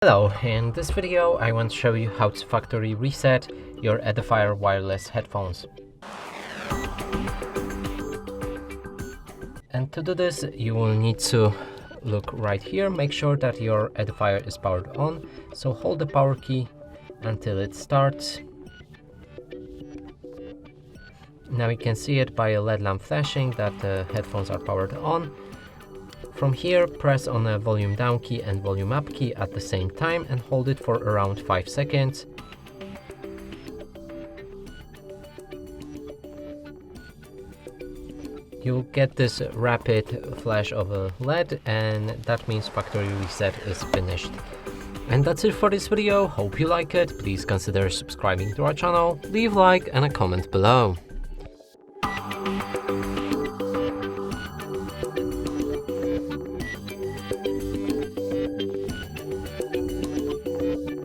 Hello, in this video I want to show you how to factory reset your Edifier wireless headphones. And to do this you will need to look right here, make sure that your Edifier is powered on, so hold the power key until it starts. Now you can see it by a LED lamp flashing that the headphones are powered on. From here, press on the volume down key and volume up key at the same time and hold it for around 5 seconds. You'll get this rapid flash of a LED, and that means factory reset is finished. And that's it for this video. Hope you like it. Please consider subscribing to our channel, leave a like and a comment below.